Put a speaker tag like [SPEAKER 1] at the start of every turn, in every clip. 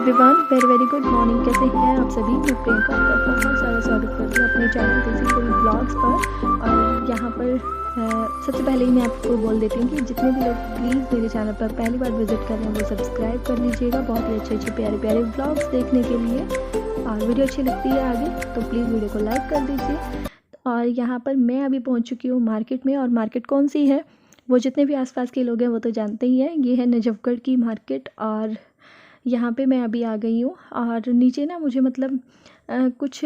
[SPEAKER 1] Everyone, very good morning. कैसे हैं आप सभी? मैं प्रियंका आपका बहुत सारा स्वागत करती हूँ अपने चैनल देसी फूड ब्लॉग्स पर। और यहाँ पर सबसे पहले ही मैं आपको बोल देती हूँ कि जितने भी लोग प्लीज़ मेरे चैनल पर पहली बार विजिट कर रहे हैं वो सब्सक्राइब कर लीजिएगा, बहुत ही अच्छे प्यारे प्यारे ब्लॉग्स देखने के लिए। और वीडियो अच्छी लगती है आगे तो प्लीज़ वीडियो को लाइक कर दीजिए। और यहाँ पर मैं अभी पहुँच चुकी हूँ मार्केट में। और मार्केट कौन सी है वो जितने भी आसपास के लोग हैं वो तो जानते ही हैं। ये है नजफगढ़ की मार्केट और यहाँ पे मैं अभी आ गई हूँ। और नीचे ना मुझे मतलब कुछ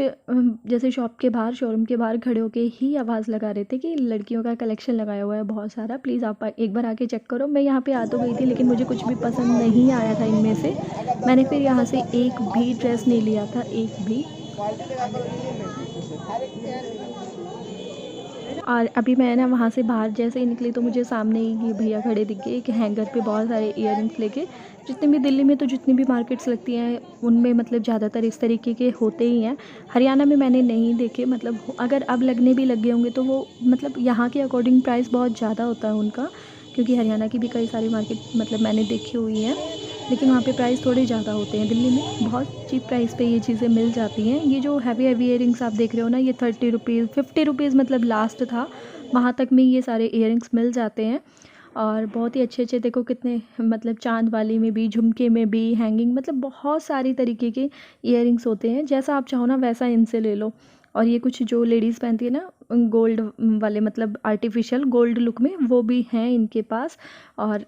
[SPEAKER 1] जैसे शॉप के बाहर, शोरूम के बाहर खड़े होके ही आवाज़ लगा रहे थे कि लड़कियों का कलेक्शन लगाया हुआ है बहुत सारा, प्लीज़ आप एक बार आके चेक करो। मैं यहाँ पे आ तो गई थी लेकिन मुझे कुछ भी पसंद नहीं आया था इनमें से। मैंने फिर यहाँ से एक भी ड्रेस नहीं लिया था, एक भी। और अभी मैं ना वहाँ से बाहर जैसे ही निकली तो मुझे सामने ही ये भैया खड़े दिख गए, एक हैंगर पे बहुत सारे इयररिंग्स लेके। जितने भी दिल्ली में तो जितनी भी मार्केट्स लगती हैं उनमें मतलब ज़्यादातर इस तरीके के होते ही हैं। हरियाणा में मैंने नहीं देखे, मतलब अगर अब लगने भी लग गए होंगे तो वो मतलब यहाँ के अकॉर्डिंग प्राइस बहुत ज़्यादा होता है उनका, क्योंकि हरियाणा की भी कई सारी मार्केट मतलब मैंने देखी हुई हैं, लेकिन वहाँ पे प्राइस थोड़े ज़्यादा होते हैं। दिल्ली में बहुत चीप प्राइस पे ये चीज़ें मिल जाती हैं। ये जो हैवी इयररिंग्स आप देख रहे हो ना, ये 30 रुपीज़ 50 रुपीज़ मतलब लास्ट था, वहाँ तक में ये सारे इयररिंग्स मिल जाते हैं। और बहुत ही अच्छे देखो कितने मतलब चांद वाली में भी, झुमके में भी, हैंगिंग, मतलब बहुत सारी तरीके के इयररिंग्स होते हैं। जैसा आप चाहो ना वैसा इनसे ले लो। और ये कुछ जो लेडीज़ पहनती है ना गोल्ड वाले, मतलब आर्टिफिशियल गोल्ड लुक में, वो भी हैं इनके पास। और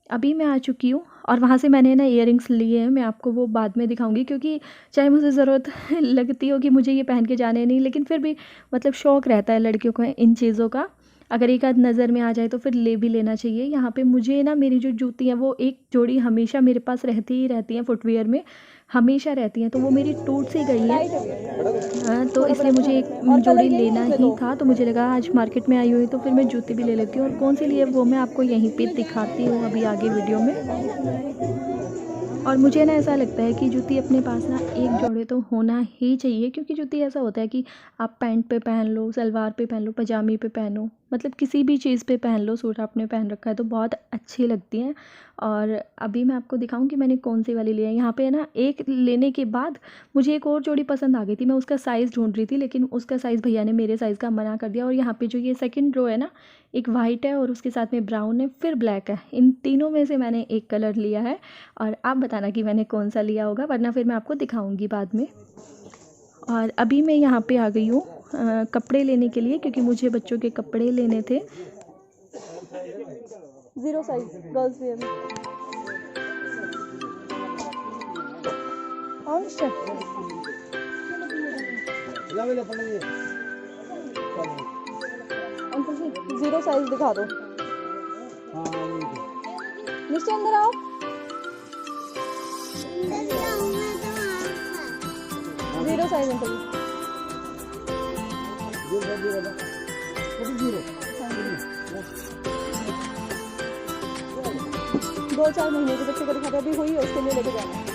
[SPEAKER 1] अभी मैं आ चुकी हूँ और वहाँ से मैंने ना इयररिंग्स लिए हैं। मैं आपको वो बाद में दिखाऊंगी, क्योंकि चाहे मुझे ज़रूरत लगती हो कि मुझे ये पहन के जाने नहीं, लेकिन फिर भी मतलब शौक़ रहता है लड़कियों को इन चीज़ों का। अगर एक आध नज़र में आ जाए तो फिर ले भी लेना चाहिए। यहाँ पे मुझे ना मेरी जो जूती हैं वो एक जोड़ी हमेशा मेरे पास रहती ही रहती हैं, फुटवियर में हमेशा रहती हैं, तो वो मेरी टूट सी गई है। हाँ, तो इसलिए मुझे एक जोड़ी लेना ही था। तो मुझे लगा आज मार्केट में आई हुई तो फिर मैं जूती भी ले लेती हूँ। और कौन सी लिए वो मैं आपको यहीं पे दिखाती हूँ अभी आगे वीडियो में। और मुझे ना ऐसा लगता है कि जूती अपने पास ना एक जोड़े तो होना ही चाहिए, क्योंकि जूती ऐसा होता है कि आप पैंट पे पहन लो, सलवार पे पहन लो, पजामी पे पहनो, मतलब किसी भी चीज़ पे पहन लो। सूट आपने पहन रखा है तो बहुत अच्छी लगती हैं। और अभी मैं आपको दिखाऊं कि मैंने कौन सी वाली ली है। यहाँ पे ना एक लेने के बाद मुझे एक और जोड़ी पसंद आ गई थी। मैं उसका साइज़ ढूंढ रही थी लेकिन उसका साइज़ भैया ने मेरे साइज़ का मना कर दिया। और यहाँ पे जो ये सेकंड रो है ना, एक वाइट है और उसके साथ में ब्राउन है, फिर ब्लैक है। इन तीनों में से मैंने एक कलर लिया है। और आप बताना कि मैंने कौन सा लिया होगा, वरना फिर मैं आपको दिखाऊंगी बाद में। और अभी मैं यहाँ पे आ गई हूँ कपड़े लेने के लिए, क्योंकि मुझे बच्चों के कपड़े लेने थे। 0 साइज गर्ल्स वेयर में। अंकल जी 0 साइज दिखा दो। नीचे अंदर आओ। 0 साइज अंकल जी। 2-4 महीने के बच्चे को दिखाते अभी हुई है, उसके लिए लेके जाना है।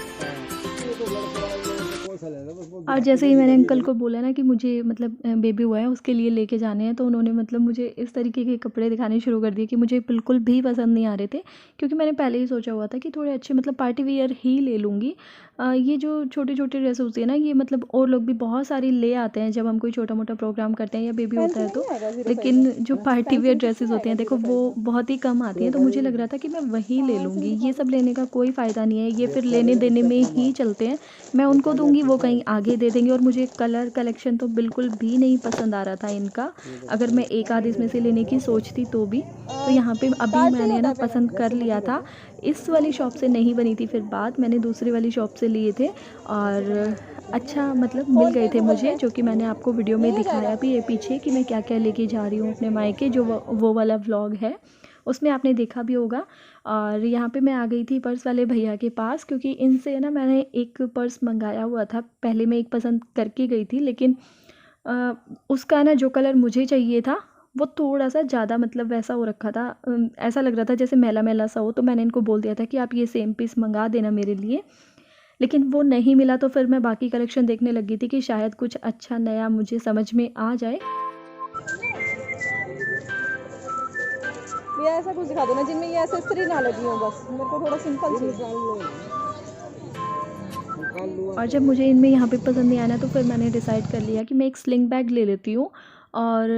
[SPEAKER 1] और जैसे ही मैंने अंकल को बोला ना कि मुझे मतलब बेबी हुआ है उसके लिए लेके जाने हैं, तो उन्होंने मतलब मुझे इस तरीके के कपड़े दिखाने शुरू कर दिए कि मुझे बिल्कुल भी पसंद नहीं आ रहे थे। क्योंकि मैंने पहले ही सोचा हुआ था कि थोड़े अच्छे मतलब पार्टी वियर ही ले लूँगी। ये जो छोटे ड्रेस होती है ना, ये मतलब और लोग भी बहुत सारी ले आते हैं जब हम कोई छोटा मोटा प्रोग्राम करते हैं या बेबी होता है तो। लेकिन जो पार्टी वियर ड्रेसेस होती हैं देखो वो बहुत ही कम आती हैं, तो मुझे लग रहा था कि मैं वही ले लूँगी। ये सब लेने का कोई फ़ायदा नहीं है, ये फिर लेने देने में ही चलते हैं। मैं उनको दूंगी, वो कहीं आगे दे देंगे। और मुझे कलर कलेक्शन तो बिल्कुल भी नहीं पसंद आ रहा था इनका, अगर मैं एक आध इसमें से लेने की सोचती तो भी। तो यहाँ पे अभी मैंने ना पसंद कर लिया था। इस वाली शॉप से नहीं बनी थी, फिर बाद मैंने दूसरी वाली शॉप से लिए थे और अच्छा मतलब मिल गए थे मुझे, जो कि मैंने आपको वीडियो में दिखाया भी है पीछे कि मैं क्या क्या लेके जा रही हूँ अपने मायके, जो वो वाला व्लॉग है उसमें आपने देखा भी होगा। और यहाँ पे मैं आ गई थी पर्स वाले भैया के पास, क्योंकि इनसे ना मैंने एक पर्स मंगाया हुआ था। पहले मैं एक पसंद करके गई थी, लेकिन उसका ना जो कलर मुझे चाहिए था वो थोड़ा सा ज़्यादा मतलब वैसा हो रखा था, ऐसा लग रहा था जैसे मैला मैला सा हो। तो मैंने इनको बोल दिया था कि आप ये सेम पीस मंगा देना मेरे लिए, लेकिन वो नहीं मिला। तो फिर मैं बाकी कलेक्शन देखने लगी थी कि शायद कुछ अच्छा नया मुझे समझ में आ जाए। ये ऐसा कुछ दिखा दो ना जिनमें ये एक्सेसरी ना लगी हो, बस मेरे को थोड़ा सिंपल चाहिए। और जब मुझे इनमें यहाँ पे पसंद नहीं आया ना, तो फिर मैंने डिसाइड कर लिया कि मैं एक स्लिंग बैग ले लेती हूँ और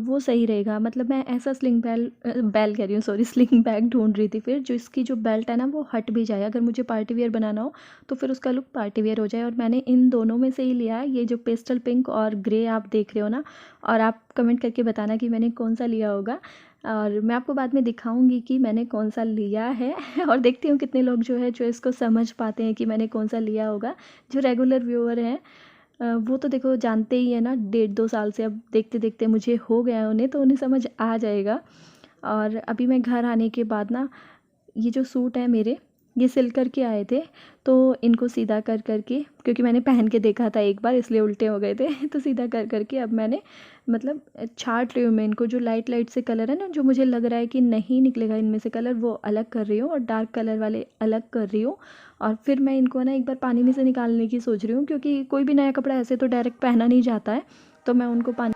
[SPEAKER 1] वो सही रहेगा। मतलब मैं ऐसा बैल कह रही हूँ, सॉरी, स्लिंग बैग ढूंढ रही थी फिर, जो इसकी जो बेल्ट है ना वो हट भी जाए, अगर मुझे पार्टी वियर बनाना हो तो फिर उसका लुक पार्टी वियर हो जाए। और मैंने इन दोनों में से ही लिया है, ये जो पेस्टल पिंक और ग्रे आप देख रहे हो ना। और आप कमेंट करके बताना कि मैंने कौन सा लिया होगा, और मैं आपको बाद में दिखाऊंगी कि मैंने कौन सा लिया है। और देखती हूँ कितने लोग जो है जो इसको समझ पाते हैं कि मैंने कौन सा लिया होगा। जो रेगुलर व्यूअर हैं वो तो देखो जानते ही है ना, 1.5-2 साल से अब देखते देखते मुझे हो गया है उन्हें, तो उन्हें समझ आ जाएगा। और अभी मैं घर आने के बाद ना, ये जो सूट है मेरे, ये सिल कर के आए थे, तो इनको सीधा कर करके, क्योंकि मैंने पहन के देखा था एक बार इसलिए उल्टे हो गए थे तो सीधा कर करके अब मैंने मतलब छाट रही हूँ मैं इनको। जो लाइट लाइट से कलर है ना, जो मुझे लग रहा है कि नहीं निकलेगा इनमें से कलर, वो अलग कर रही हूँ और डार्क कलर वाले अलग कर रही हूँ। और फिर मैं इनको ना एक बार पानी में से निकालने की सोच रही हूँ, क्योंकि कोई भी नया कपड़ा ऐसे तो डायरेक्ट पहना नहीं जाता है, तो मैं उनको पानी।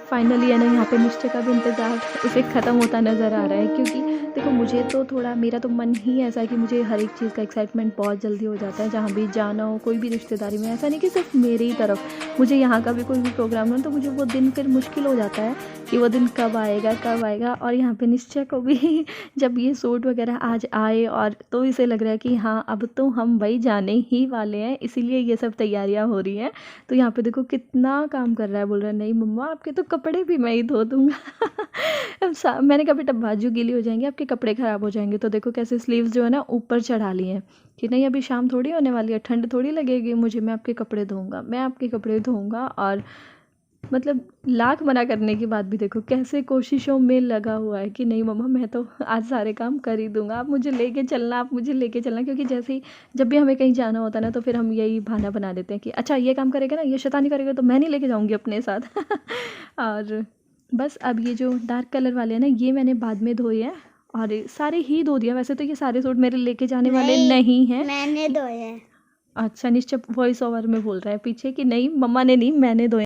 [SPEAKER 1] फाइनली है ना, यहाँ पे निश्चय का भी इंतज़ार उसे ख़त्म होता नज़र आ रहा है, क्योंकि देखो मुझे तो थोड़ा, मेरा तो मन ही ऐसा है कि मुझे हर एक चीज़ का एक्साइटमेंट बहुत जल्दी हो जाता है। जहाँ भी जाना हो, कोई भी रिश्तेदारी में, ऐसा नहीं कि सिर्फ मेरी ही तरफ, मुझे यहाँ का भी कोई भी प्रोग्राम हो तो मुझे वो दिन फिर मुश्किल हो जाता है कि वो दिन कब आएगा कब आएगा। और यहाँ पे निश्चय को भी जब ये सूट वगैरह आज आए, और तो इसे लग रहा है कि हाँ अब तो हम वही जाने ही वाले हैं, इसीलिए ये सब तैयारियाँ हो रही हैं। तो यहाँ पे देखो कितना काम कर रहा है, बोल रहा है नहीं मम्मा आपके तो कपड़े भी मैं ही धो दूँगा। अब मैंने कहा बेटा बाजू गीली हो जाएंगे, आपके कपड़े ख़राब हो जाएंगे। तो देखो कैसे स्लीव्स जो है ना ऊपर चढ़ा लिए हैं कि नहीं अभी शाम थोड़ी होने वाली है, ठंड थोड़ी लगेगी मुझे, मैं आपके कपड़े धोऊंगा, मैं आपके कपड़े धोऊंगा। और मतलब लाख मना करने के बाद भी देखो कैसे कोशिशों में लगा हुआ है कि नहीं मम्मा मैं तो आज सारे काम कर ही दूंगा, आप मुझे लेके चलना, आप मुझे लेके चलना। क्योंकि जैसे ही जब भी हमें कहीं जाना होता है ना, तो फिर हम यही बहाना बना देते हैं कि अच्छा ये काम करेगा ना, ये शैतानी करेगा तो मैं नहीं लेके जाऊँगी अपने साथ। और बस अब ये जो डार्क कलर वाले हैं ना, ये मैंने बाद में धोए हैं, और सारे ही धो दिया। वैसे तो ये सारे सूट मेरे लेके जाने वाले नहीं हैं,
[SPEAKER 2] मैंने धोए हैं।
[SPEAKER 1] अच्छा निश्चय वॉइस ओवर में बोल रहा है पीछे कि नहीं मम्मा ने नहीं मैंने धोए।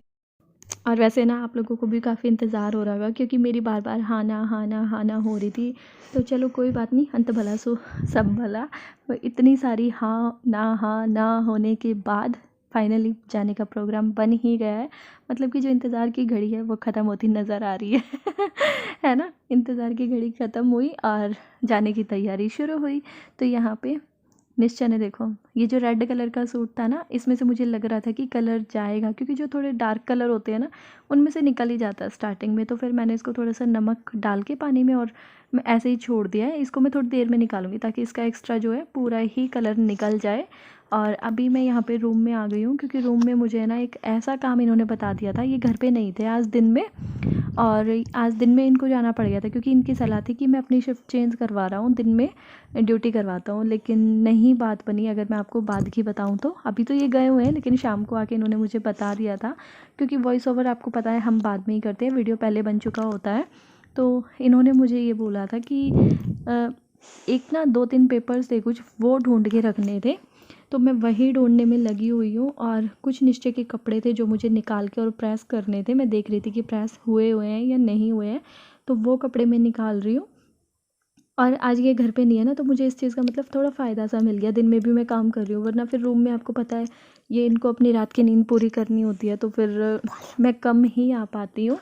[SPEAKER 1] और वैसे ना आप लोगों को भी काफ़ी इंतज़ार हो रहा होगा, क्योंकि मेरी बार बार हाँ ना हाँ ना हाँ ना हो रही थी। तो चलो कोई बात नहीं, अंत भला सो सब भला। इतनी सारी हाँ ना होने के बाद फाइनली जाने का प्रोग्राम बन ही गया है। मतलब कि जो इंतज़ार की घड़ी है वो ख़त्म होती नज़र आ रही है। है ना, इंतज़ार की घड़ी ख़त्म हुई और जाने की तैयारी शुरू हुई। तो यहाँ पे निश्चय ने देखो, ये जो रेड कलर का सूट था ना, इसमें से मुझे लग रहा था कि कलर जाएगा, क्योंकि जो थोड़े डार्क कलर होते हैं ना उनमें से निकल ही जाता है स्टार्टिंग में। तो फिर मैंने इसको थोड़ा सा नमक डाल के पानी में और मैं ऐसे ही छोड़ दिया है। इसको मैं थोड़ी देर में निकालूंगी ताकि इसका एक्स्ट्रा जो है पूरा ही कलर निकल जाए। और अभी मैं यहाँ पे रूम में आ गई हूँ, क्योंकि रूम में मुझे ना एक ऐसा काम इन्होंने बता दिया था, ये घर पे नहीं थे आज दिन में, और आज दिन में इनको जाना पड़ गया था, क्योंकि इनकी सलाह थी कि मैं अपनी शिफ्ट चेंज करवा रहा हूँ, दिन में ड्यूटी करवाता हूँ। लेकिन नहीं बात बनी, अगर मैं आपको बाद की बताऊँ तो। अभी तो ये गए हुए हैं, लेकिन शाम को आके इन्होंने मुझे बता दिया था, क्योंकि वॉइस ओवर आपको पता है हम बाद में ही करते हैं, वीडियो पहले बन चुका होता है। तो इन्होंने मुझे ये बोला था कि एक ना 2-3 पेपर्स थे कुछ, वो ढूंढ के रखने थे, तो मैं वही ढूंढने में लगी हुई हूँ। और कुछ निश्चय के कपड़े थे जो मुझे निकाल के और प्रेस करने थे, मैं देख रही थी कि प्रेस हुए हैं या नहीं हुए हैं, तो वो कपड़े मैं निकाल रही हूँ। और आज ये घर पे नहीं है ना, तो मुझे इस चीज़ का मतलब थोड़ा फ़ायदा सा मिल गया, दिन में भी मैं काम कर रही हूँ, वरना फिर रूम में आपको पता है ये इनको अपनी रात की नींद पूरी करनी होती है, तो फिर मैं कम ही आ पाती हूँ।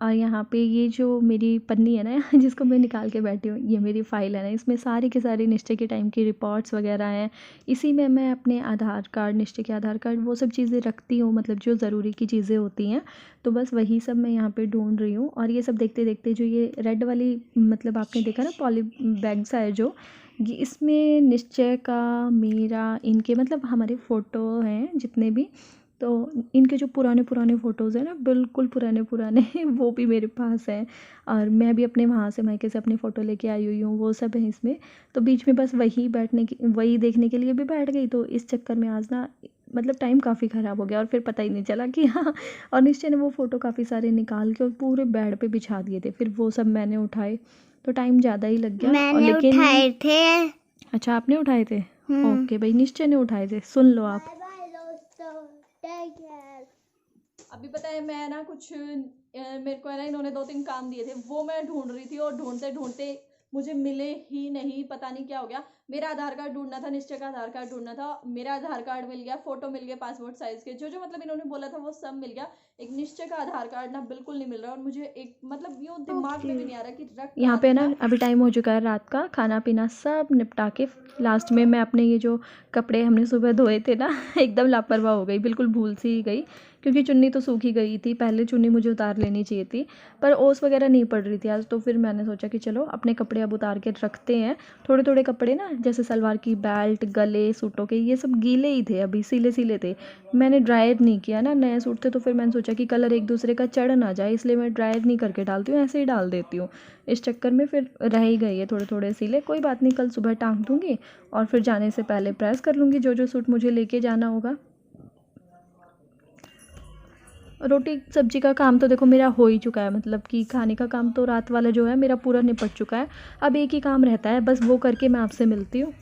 [SPEAKER 1] और यहाँ पे ये जो मेरी पन्नी है ना, जिसको मैं निकाल के बैठी हूँ, ये मेरी फ़ाइल है ना, इसमें सारी के सारी निश्चय के टाइम की रिपोर्ट्स वगैरह हैं। इसी में मैं अपने आधार कार्ड, निश्चय के आधार कार्ड, वो सब चीज़ें रखती हूँ, मतलब जो ज़रूरी की चीज़ें होती हैं। तो बस वही सब मैं यहाँ पे ढूंढ रही हूँ। और ये सब देखते देखते जो ये रेड वाली, मतलब आपने देखा ना पॉली बैग्स है जो, ये इसमें निश्चय का, मेरा, इनके, मतलब हमारे फ़ोटो हैं जितने भी, तो इनके जो पुराने पुराने फ़ोटोज़ हैं ना, बिल्कुल पुराने पुराने वो भी मेरे पास हैं। और मैं भी अपने वहाँ से, मायके से अपनी फ़ोटो लेके आई हुई हूँ, वो सब है इसमें। तो बीच में बस वही देखने के लिए भी बैठ गई, तो इस चक्कर में आज ना मतलब टाइम काफ़ी ख़राब हो गया, और फिर पता ही नहीं चला कि हाँ। और निश्चय ने वो फ़ोटो काफ़ी सारे निकाल के और पूरे बेड पे बिछा दिए थे, फिर वो सब मैंने उठाए, तो टाइम ज़्यादा ही लग गया। और
[SPEAKER 2] मैंने
[SPEAKER 1] लेकिन
[SPEAKER 2] उठाए थे।
[SPEAKER 1] अच्छा आपने उठाए थे, ओके भाई, निश्चय ने उठाए थे, सुन लो आप। अभी पता है मैं ना कुछ मेरे को है ना इन्होंने 2-3 काम दिए थे, वो मैं ढूंढ रही थी और ढूंढते-ढूंढते मुझे मिले ही नहीं, पता नहीं क्या हो गया। मेरा आधार कार्ड ढूँढना था, निश्चय का आधार कार्ड ढूँढना था, मेरा आधार कार्ड मिल गया, फ़ोटो मिल गए पासपोर्ट साइज़ के, जो-जो मतलब इन्होंने बोला था वो सब मिल गया। एक निश्चय का आधार कार्ड ना बिल्कुल नहीं मिल रहा और मुझे एक मतलब यूँ दिमाग में भी नहीं आ रहा कि रख
[SPEAKER 2] यहाँ
[SPEAKER 1] कहाँ
[SPEAKER 2] पे ना
[SPEAKER 1] दिया।
[SPEAKER 2] अभी टाइम हो चुका है रात का, खाना पीना सब निपटा के लास्ट में मैं अपने ये जो कपड़े हमने सुबह धोए थे ना एकदम लापरवाह हो गई, बिल्कुल भूल सी ही गई, क्योंकि चुन्नी तो सूखी गई थी। पहले चुन्नी मुझे उतार लेनी चाहिए थी, पर ओस वगैरह नहीं पड़ रही थी आज, तो फिर मैंने सोचा कि चलो अपने कपड़े अब उतार के रखते हैं। थोड़े थोड़े कपड़े ना, जैसे सलवार की बेल्ट, गले, सूटों के, ये सब गीले ही थे, अभी सिले सिले थे। मैंने ड्रायर नहीं किया ना, नए सूट थे, तो फिर मैंने सोचा कि कलर एक दूसरे का चढ़ ना जाए, इसलिए मैं ड्रायर नहीं करके डालती हूँ, ऐसे ही डाल देती हूँ। इस चक्कर में फिर रह ही गई है थोड़े थोड़े सिले। कोई बात नहीं, कल सुबह टांग दूँगी और फिर जाने से पहले प्रेस कर लूँगी जो जो सूट मुझे लेके जाना होगा। रोटी सब्जी का काम तो देखो मेरा हो ही चुका है, मतलब कि खाने का काम तो रात वाला जो है मेरा पूरा निपट चुका है। अब एक ही काम रहता है, बस वो करके मैं आपसे मिलती हूँ।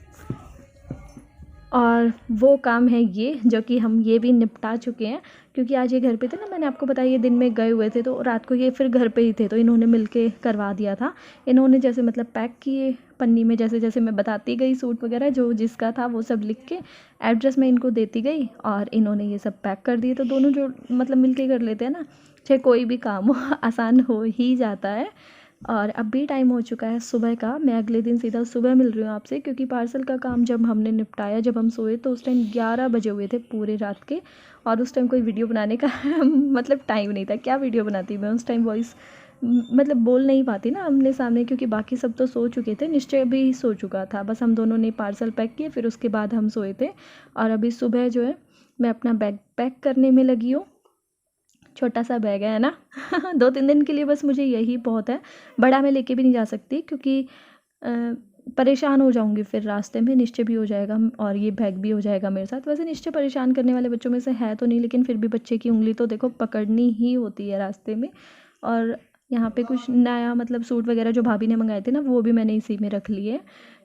[SPEAKER 2] और वो काम है ये, जो कि हम ये भी निपटा चुके हैं, क्योंकि आज ये घर पे थे ना, मैंने आपको बताया, ये दिन में गए हुए थे, तो रात को ये फिर घर पे ही थे, तो इन्होंने मिल के करवा दिया था। इन्होंने जैसे मतलब पैक किए पन्नी में, जैसे जैसे मैं बताती गई सूट वगैरह जो जिसका था वो सब लिख के एड्रेस मैं इनको देती गई, और इन्होंने ये सब पैक कर दिए। तो दोनों जो मतलब मिल के कर लेते हैं ना, चाहे कोई भी काम हो आसान हो ही जाता है। और अब भी टाइम हो चुका है सुबह का, मैं अगले दिन सीधा सुबह मिल रही हूँ आपसे, क्योंकि पार्सल का काम जब हमने निपटाया, जब हम सोए, तो उस टाइम 11 बजे हुए थे पूरे रात के। और उस टाइम कोई वीडियो बनाने का मतलब टाइम नहीं था, क्या वीडियो बनाती मैं उस टाइम, वॉइस मतलब बोल नहीं पाती ना आमने सामने, क्योंकि बाकी सब तो सो चुके थे, निश्चय भी सो चुका था, बस हम दोनों ने पार्सल पैक किए, फिर उसके बाद हम सोए थे। और अभी सुबह जो है मैं अपना बैग पैक करने में लगी हूँ। छोटा सा बैग है ना 2-3 दिन के लिए बस मुझे यही बहुत है, बड़ा मैं लेके भी नहीं जा सकती, क्योंकि परेशान हो जाऊंगी फिर रास्ते में, निश्चय भी हो जाएगा और ये बैग भी हो जाएगा मेरे साथ। वैसे निश्चय परेशान करने वाले बच्चों में से है तो नहीं, लेकिन फिर भी बच्चे की उंगली तो देखो पकड़नी ही होती है रास्ते में। और यहाँ पे कुछ नया मतलब सूट वगैरह जो भाभी ने मंगाए थे ना, वो भी मैंने इसी में रख लिए।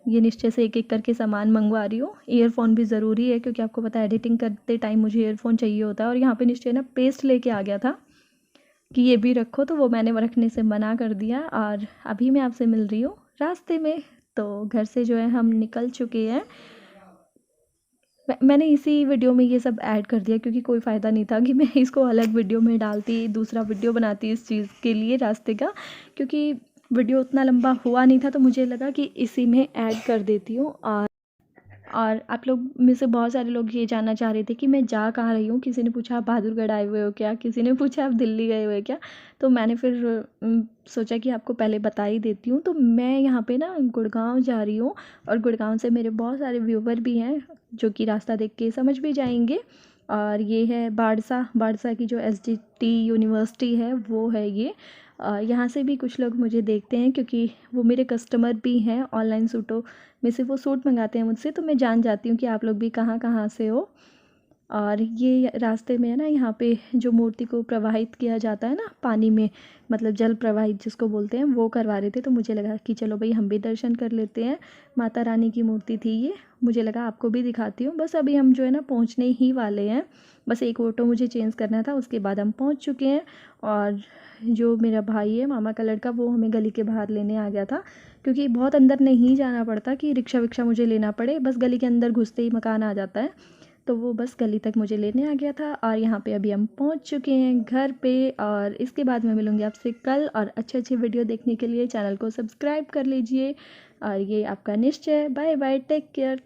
[SPEAKER 2] ये निश्चय से एक एक करके सामान मंगवा रही हूँ। ईयरफ़ोन भी ज़रूरी है, क्योंकि आपको पता है एडिटिंग करते टाइम मुझे ईयरफ़ोन चाहिए होता है। और यहाँ पे निश्चय ना पेस्ट लेके आ गया था कि ये भी रखो, तो वो मैंने रखने से मना कर दिया। और अभी मैं आपसे मिल रही हूँ रास्ते में, तो घर से जो है हम निकल चुके हैं। मैंने इसी वीडियो में ये सब ऐड कर दिया, क्योंकि कोई फ़ायदा नहीं था कि मैं इसको अलग वीडियो में डालती, दूसरा वीडियो बनाती इस चीज़ के लिए रास्ते का, क्योंकि वीडियो उतना लंबा हुआ नहीं था, तो मुझे लगा कि इसी में ऐड कर देती हूँ। और आप लोग में से बहुत सारे लोग ये जानना चाह रहे थे कि मैं जा कहाँ रही हूँ। किसी ने पूछा आप बहादुरगढ़ आए हुए हो क्या, किसी ने पूछा आप दिल्ली गए हुए क्या। तो मैंने फिर सोचा कि आपको पहले बता ही देती हूँ। तो मैं यहाँ पे ना गुड़गांव जा रही हूँ, और गुड़गांव से मेरे बहुत सारे व्यूवर भी हैं, जो कि रास्ता देख के समझ भी जाएंगे। और ये है बाड़सा की जो SGT यूनिवर्सिटी है, वो है ये। यहाँ से भी कुछ लोग मुझे देखते हैं, क्योंकि वो मेरे कस्टमर भी हैं, ऑनलाइन सूटों में से वो सूट मंगाते हैं मुझसे, तो मैं जान जाती हूँ कि आप लोग भी कहाँ कहाँ से हो। और ये रास्ते में है ना, यहाँ पे जो मूर्ति को प्रवाहित किया जाता है ना पानी में, मतलब जल प्रवाहित जिसको बोलते हैं, वो करवा रहे थे। तो मुझे लगा कि चलो भाई हम भी दर्शन कर लेते हैं। माता रानी की मूर्ति थी ये, मुझे लगा आपको भी दिखाती हूँ। बस अभी हम जो है ना पहुँचने ही वाले हैं, बस एक ऑटो मुझे चेंज करना था, उसके बाद हम पहुँच चुके हैं। और जो मेरा भाई है मामा का लड़का, वो हमें गली के बाहर लेने आ गया था, क्योंकि बहुत अंदर नहीं जाना पड़ता कि रिक्शा विक्शा मुझे लेना पड़े, बस गली के अंदर घुसते ही मकान आ जाता है। तो वो बस गली तक मुझे लेने आ गया था। और यहाँ पे अभी हम पहुँच चुके हैं घर पे, और इसके बाद मैं मिलूँगी आपसे कल। और अच्छे अच्छे वीडियो देखने के लिए चैनल को सब्सक्राइब कर लीजिए। और ये आपका निश्चय। Bye bye, take care.